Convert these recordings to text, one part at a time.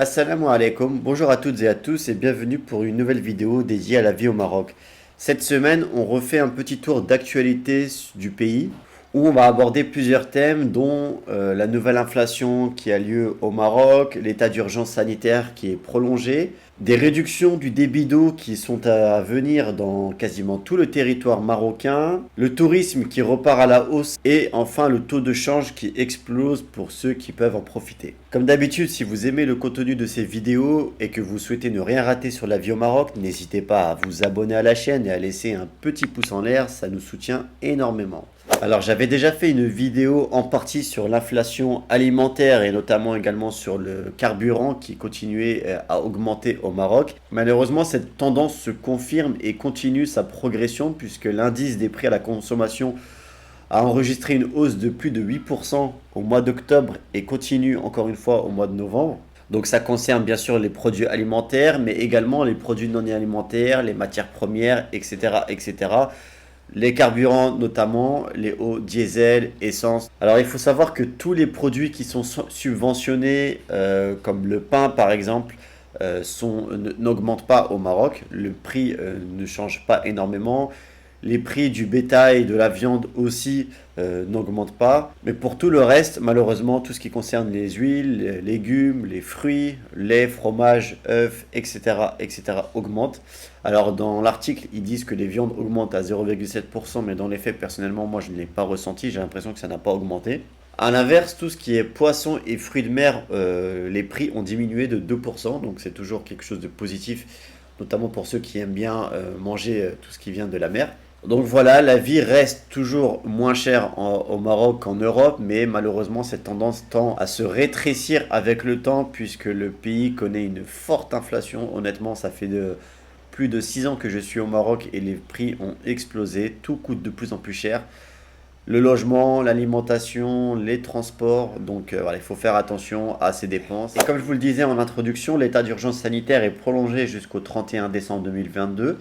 Assalamu alaikum, bonjour à toutes et à tous et bienvenue pour une nouvelle vidéo dédiée à la vie au Maroc. Cette semaine, on refait un petit tour d'actualité du pays où on va aborder plusieurs thèmes dont la nouvelle inflation qui a lieu au Maroc, l'état d'urgence sanitaire qui est prolongé, des réductions du débit d'eau qui sont à venir dans quasiment tout le territoire marocain, le tourisme qui repart à la hausse et enfin le taux de change qui explose pour ceux qui peuvent en profiter. Comme d'habitude, si vous aimez le contenu de ces vidéos et que vous souhaitez ne rien rater sur la vie au Maroc, n'hésitez pas à vous abonner à la chaîne et à laisser un petit pouce en l'air, ça nous soutient énormément. Alors j'avais déjà fait une vidéo en partie sur l'inflation alimentaire et notamment également sur le carburant qui continuait à augmenter au Maroc. Malheureusement cette tendance se confirme et continue sa progression puisque l'indice des prix à la consommation a enregistré une hausse de plus de 8% au mois d'octobre et continue encore une fois au mois de novembre. Donc ça concerne bien sûr les produits alimentaires mais également les produits non alimentaires, les matières premières, etc. etc. Les carburants notamment, les hauts diesel, essence. Alors il faut savoir que tous les produits qui sont subventionnés, comme le pain par exemple, n'augmentent pas au Maroc. Le prix ne change pas énormément. Les prix du bétail, de la viande aussi n'augmentent pas. Mais pour tout le reste, malheureusement, tout ce qui concerne les huiles, les légumes, les fruits, lait, fromage, œufs, etc., etc., augmente. Alors dans l'article, ils disent que les viandes augmentent à 0,7%, mais dans les faits, personnellement, moi, je ne l'ai pas ressenti. J'ai l'impression que ça n'a pas augmenté. À l'inverse, tout ce qui est poisson et fruits de mer, les prix ont diminué de 2%, donc c'est toujours quelque chose de positif, notamment pour ceux qui aiment bien manger tout ce qui vient de la mer. Donc voilà, la vie reste toujours moins chère au Maroc qu'en Europe, mais malheureusement cette tendance tend à se rétrécir avec le temps puisque le pays connaît une forte inflation. Honnêtement, ça fait plus de 6 ans que je suis au Maroc et les prix ont explosé, tout coûte de plus en plus cher. Le logement, l'alimentation, les transports, donc voilà, il faut faire attention à ces dépenses. Et comme je vous le disais en introduction, l'état d'urgence sanitaire est prolongé jusqu'au 31 décembre 2022.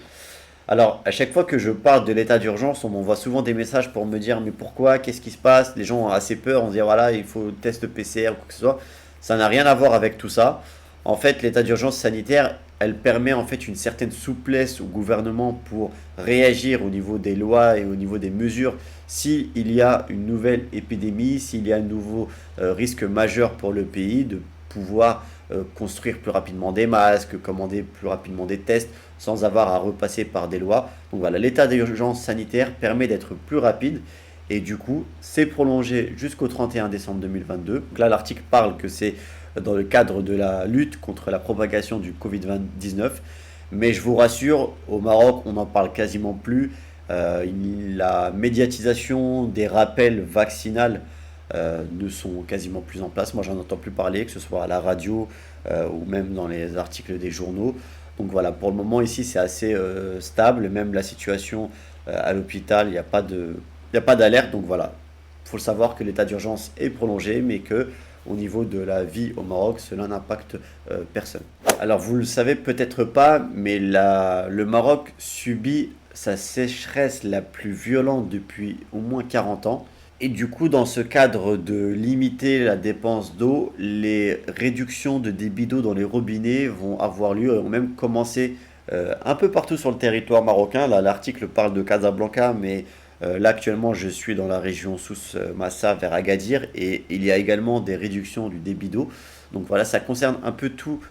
Alors, à chaque fois que je parle de l'état d'urgence, on m'envoie souvent des messages pour me dire mais pourquoi, qu'est-ce qui se passe? Les gens ont assez peur, on se dit voilà, il faut test PCR ou quoi que ce soit. Ça n'a rien à voir avec tout ça. En fait, l'état d'urgence sanitaire, elle permet en fait une certaine souplesse au gouvernement pour réagir au niveau des lois et au niveau des mesures s'il y a une nouvelle épidémie, s'il y a un nouveau risque majeur pour le pays, de pouvoir construire plus rapidement des masques, commander plus rapidement des tests sans avoir à repasser par des lois. Donc voilà, l'état d'urgence sanitaire permet d'être plus rapide et du coup, c'est prolongé jusqu'au 31 décembre 2022. Donc là, l'article parle que c'est dans le cadre de la lutte contre la propagation du Covid-19. Mais je vous rassure, au Maroc, on n'en parle quasiment plus. La médiatisation des rappels vaccinales ne sont quasiment plus en place. Moi, j'en entends plus parler, que ce soit à la radio ou même dans les articles des journaux. Donc voilà, pour le moment ici, c'est assez stable. Même la situation à l'hôpital, il n'y a pas d'alerte. Donc voilà, il faut le savoir que l'état d'urgence est prolongé, mais que au niveau de la vie au Maroc, cela n'impacte personne. Alors vous le savez peut-être pas, mais le Maroc subit sa sécheresse la plus violente depuis au moins 40 ans. Et du coup, dans ce cadre de limiter la dépense d'eau, les réductions de débit d'eau dans les robinets vont avoir lieu et ont même commencé un peu partout sur le territoire marocain. Là, l'article parle de Casablanca, mais là actuellement, je suis dans la région Souss Massa vers Agadir et il y a également des réductions du débit d'eau. Donc voilà, ça concerne un peu toutes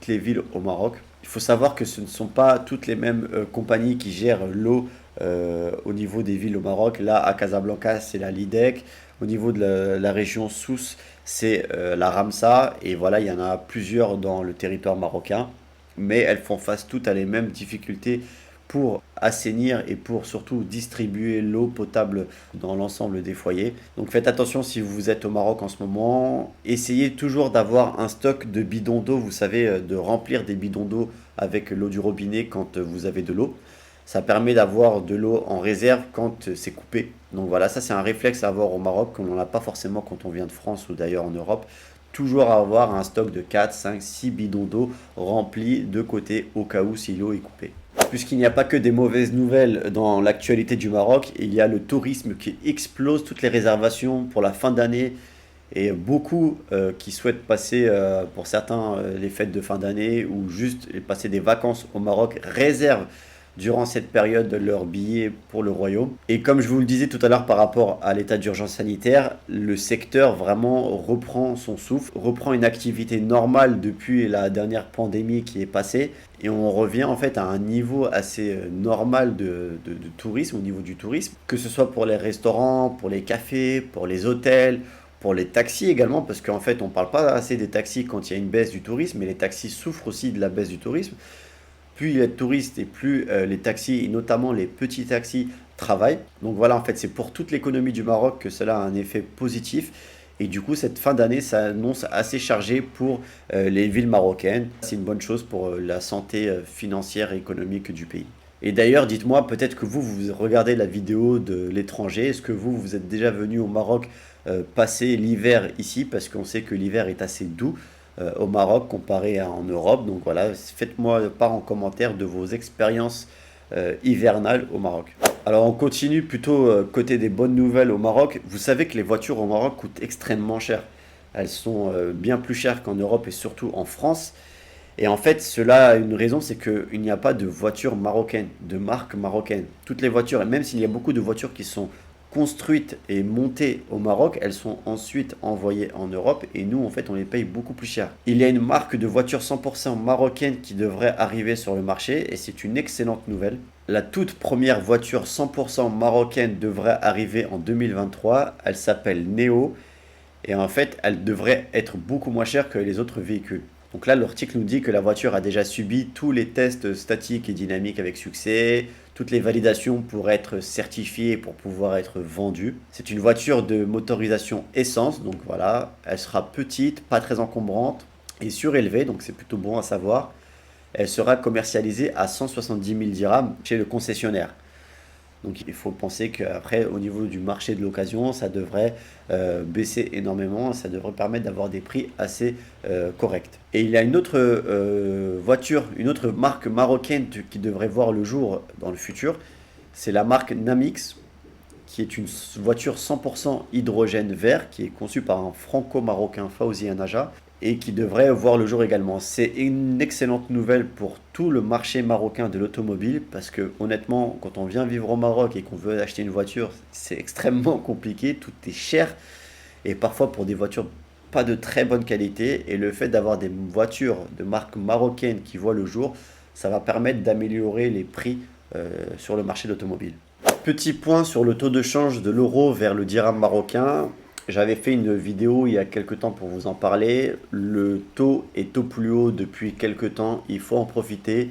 les villes au Maroc. Il faut savoir que ce ne sont pas toutes les mêmes compagnies qui gèrent l'eau au niveau des villes au Maroc. Là, à Casablanca, c'est la Lidec. Au niveau de la région Souss, c'est la Ramsa. Et voilà, il y en a plusieurs dans le territoire marocain. Mais elles font face toutes à les mêmes difficultés pour assainir et pour surtout distribuer l'eau potable dans l'ensemble des foyers. Donc faites attention si vous êtes au Maroc en ce moment. Essayez toujours d'avoir un stock de bidons d'eau. Vous savez, de remplir des bidons d'eau avec l'eau du robinet quand vous avez de l'eau. Ça permet d'avoir de l'eau en réserve quand c'est coupé. Donc voilà, ça c'est un réflexe à avoir au Maroc qu'on n'en a pas forcément quand on vient de France ou d'ailleurs en Europe. Toujours avoir un stock de 4, 5, 6 bidons d'eau remplis de côté au cas où si l'eau est coupée. Puisqu'il n'y a pas que des mauvaises nouvelles dans l'actualité du Maroc, il y a le tourisme qui explose, toutes les réservations pour la fin d'année Et beaucoup qui souhaitent passer, pour certains, les fêtes de fin d'année ou juste passer des vacances au Maroc réservent durant cette période leur billet pour le royaume. Et comme je vous le disais tout à l'heure par rapport à l'état d'urgence sanitaire, le secteur vraiment reprend son souffle, reprend une activité normale depuis la dernière pandémie qui est passée. Et on revient en fait à un niveau assez normal de tourisme, au niveau du tourisme, que ce soit pour les restaurants, pour les cafés, pour les hôtels, pour les taxis également, parce qu'en fait on ne parle pas assez des taxis quand il y a une baisse du tourisme, mais les taxis souffrent aussi de la baisse du tourisme. Plus il y a de touristes et plus les taxis, et notamment les petits taxis, travaillent. Donc voilà, en fait, c'est pour toute l'économie du Maroc que cela a un effet positif. Et du coup, cette fin d'année s'annonce assez chargée pour les villes marocaines. C'est une bonne chose pour la santé financière et économique du pays. Et d'ailleurs, dites-moi, peut-être que vous regardez la vidéo de l'étranger. Est-ce que vous êtes déjà venu au Maroc passer l'hiver ici? Parce qu'on sait que l'hiver est assez doux au Maroc comparé en Europe. Donc voilà, faites-moi part en commentaire de vos expériences hivernales au Maroc. Alors on continue plutôt côté des bonnes nouvelles au Maroc. Vous savez que les voitures au Maroc coûtent extrêmement cher. Elles sont bien plus chères qu'en Europe et surtout en France. Et en fait, cela a une raison, c'est qu'il n'y a pas de voitures marocaines, de marque marocaine. Toutes les voitures, et même s'il y a beaucoup de voitures qui sont construites et montées au Maroc, elles sont ensuite envoyées en Europe et nous, en fait, on les paye beaucoup plus cher. Il y a une marque de voitures 100% marocaine qui devrait arriver sur le marché et c'est une excellente nouvelle. La toute première voiture 100% marocaine devrait arriver en 2023. Elle s'appelle Neo et en fait, elle devrait être beaucoup moins chère que les autres véhicules. Donc là, l'article nous dit que la voiture a déjà subi tous les tests statiques et dynamiques avec succès, toutes les validations pour être certifiée et pour pouvoir être vendue. C'est une voiture de motorisation essence, donc voilà, elle sera petite, pas très encombrante et surélevée, donc c'est plutôt bon à savoir. Elle sera commercialisée à 170 000 dirhams chez le concessionnaire. Donc il faut penser qu'après, au niveau du marché de l'occasion, ça devrait baisser énormément, ça devrait permettre d'avoir des prix assez corrects. Et il y a une autre voiture, une autre marque marocaine qui devrait voir le jour dans le futur, c'est la marque Namix, qui est une voiture 100% hydrogène vert, qui est conçue par un franco-marocain Fawzi Anaja, et qui devrait voir le jour également. C'est une excellente nouvelle pour tout le marché marocain de l'automobile parce que honnêtement, quand on vient vivre au Maroc et qu'on veut acheter une voiture, c'est extrêmement compliqué, tout est cher et parfois pour des voitures pas de très bonne qualité et le fait d'avoir des voitures de marque marocaine qui voient le jour, ça va permettre d'améliorer les prix sur le marché de l'automobile. Petit point sur le taux de change de l'euro vers le dirham marocain. J'avais fait une vidéo il y a quelques temps pour vous en parler. Le taux est au plus haut depuis quelques temps. Il faut en profiter.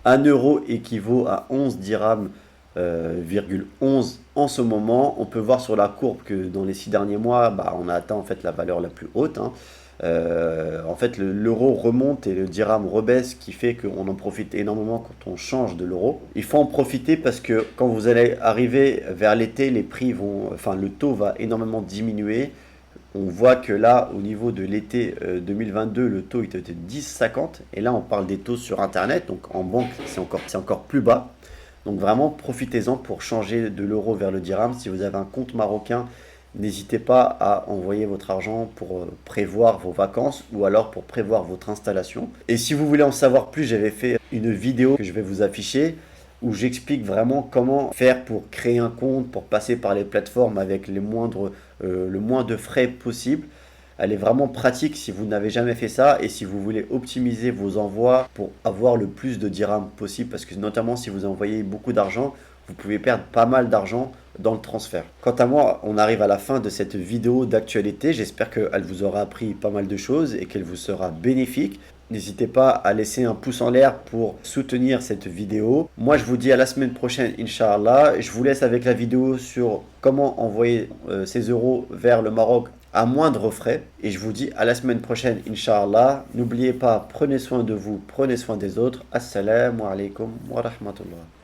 1 euro équivaut à 11 dirhams, 11 en ce moment. On peut voir sur la courbe que dans les 6 derniers mois, on a atteint en fait la valeur la plus haute. En fait, l'euro remonte et le dirham rebaisse, ce qui fait qu'on en profite énormément quand on change de l'euro. Il faut en profiter parce que quand vous allez arriver vers l'été, les prix vont, enfin le taux va énormément diminuer. On voit que là, au niveau de l'été 2022, le taux était de 10,50 et là on parle des taux sur internet, donc en banque c'est encore plus bas. Donc vraiment profitez-en pour changer de l'euro vers le dirham. Si vous avez un compte marocain, n'hésitez pas à envoyer votre argent pour prévoir vos vacances ou alors pour prévoir votre installation. Et si vous voulez en savoir plus, j'avais fait une vidéo que je vais vous afficher où j'explique vraiment comment faire pour créer un compte, pour passer par les plateformes avec le moins de frais possible. Elle est vraiment pratique si vous n'avez jamais fait ça et si vous voulez optimiser vos envois pour avoir le plus de dirhams possible parce que notamment si vous envoyez beaucoup d'argent, vous pouvez perdre pas mal d'argent dans le transfert. Quant à moi, on arrive à la fin de cette vidéo d'actualité. J'espère qu'elle vous aura appris pas mal de choses et qu'elle vous sera bénéfique. N'hésitez pas à laisser un pouce en l'air pour soutenir cette vidéo. Moi, je vous dis à la semaine prochaine, Inch'Allah. Je vous laisse avec la vidéo sur comment envoyer ces euros vers le Maroc à moindre frais. Et je vous dis à la semaine prochaine, Inch'Allah. N'oubliez pas, prenez soin de vous, prenez soin des autres. Assalamu alaikum wa rahmatullah.